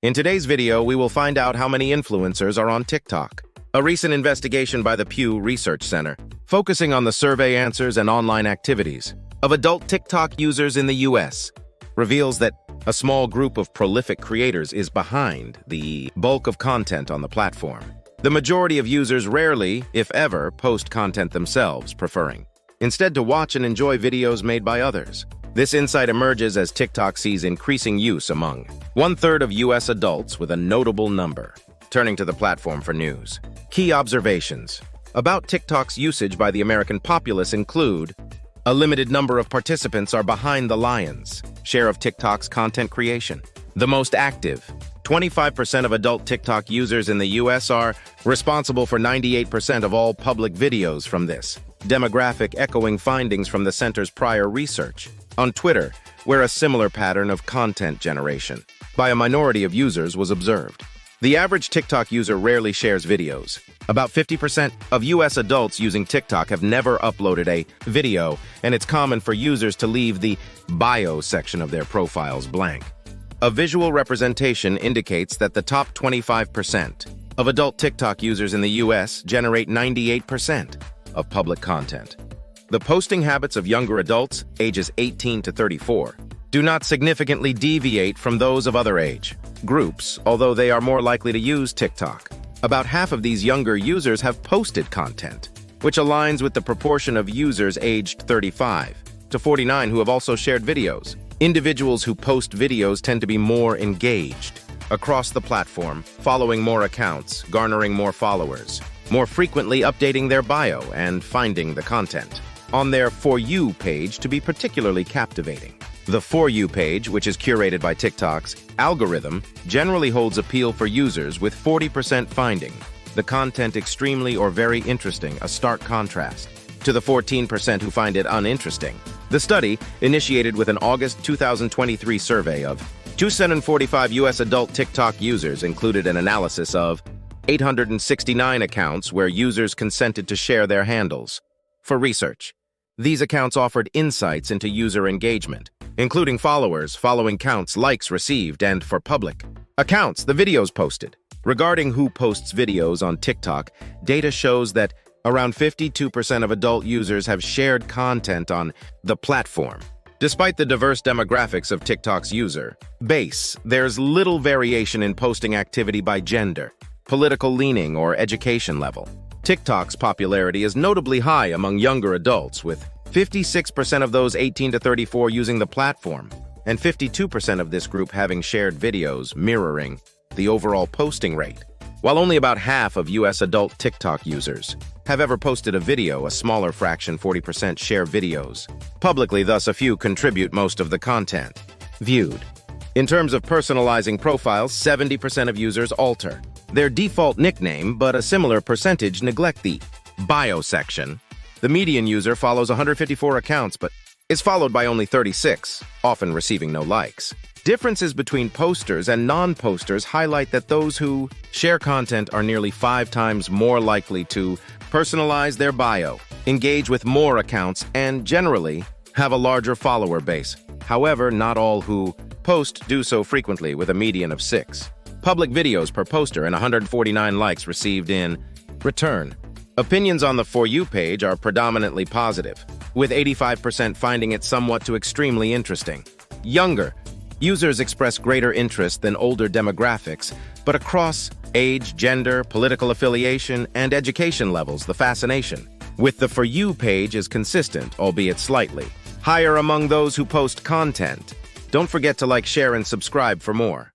In today's video, we will find out how many influencers are on TikTok. A recent investigation by the Pew Research Center, focusing on the survey answers and online activities of adult TikTok users in the US, reveals that a small group of prolific creators is behind the bulk of content on the platform. The majority of users rarely, if ever, post content themselves, preferring instead to watch and enjoy videos made by others. This insight emerges as TikTok sees increasing use among 1/3 of US adults, with a notable number turning to the platform for news. Key observations about TikTok's usage by the American populace include: a limited number of participants are behind the lion's share of TikTok's content creation. The most active, 25% of adult TikTok users in the US are responsible for 98% of all public videos from this demographic, echoing findings from the center's prior research. On Twitter, where a similar pattern of content generation by a minority of users was observed. The average TikTok user rarely shares videos. About 50% of US adults using TikTok have never uploaded a video, and it's common for users to leave the bio section of their profiles blank. A visual representation indicates that the top 25% of adult TikTok users in the US generate 98% of public content. The posting habits of younger adults, ages 18 to 34, do not significantly deviate from those of other age groups, although they are more likely to use TikTok. About half of these younger users have posted content, which aligns with the proportion of users aged 35 to 49 who have also shared videos. Individuals who post videos tend to be more engaged across the platform, following more accounts, garnering more followers, more frequently updating their bio, and finding the content on their For You page to be particularly captivating. The For You page, which is curated by TikTok's algorithm, generally holds appeal for users, with 40% finding the content extremely or very interesting, a stark contrast to the 14% who find it uninteresting. The study, initiated with an August 2023 survey of 245 US adult TikTok users, included an analysis of 869 accounts where users consented to share their handles. For research, these accounts offered insights into user engagement, including followers, following counts, likes received, and for public accounts, the videos posted. Regarding who posts videos on TikTok, data shows that around 52% of adult users have shared content on the platform. Despite the diverse demographics of TikTok's user base, there's little variation in posting activity by gender, political leaning, or education level. TikTok's popularity is notably high among younger adults, with 56% of those 18 to 34 using the platform, and 52% of this group having shared videos, mirroring the overall posting rate. While only about half of US adult TikTok users have ever posted a video, a smaller fraction, 40%, share videos publicly, thus a few contribute most of the content viewed. In terms of personalizing profiles, 70% of users alter their default nickname, but a similar percentage neglect the bio section. The median user follows 154 accounts, but is followed by only 36, often receiving no likes. Differences between posters and non-posters highlight that those who share content are nearly 5 times more likely to personalize their bio, engage with more accounts, and generally have a larger follower base. However, not all who post do so frequently, with a median of 6 public videos per poster and 149 likes received in return. Opinions on the For You page are predominantly positive, with 85% finding it somewhat to extremely interesting. Younger users express greater interest than older demographics, but across age, gender, political affiliation, and education levels, the fascination with the For You page is consistent, albeit slightly higher among those who post content. Don't forget to like, share, and subscribe for more.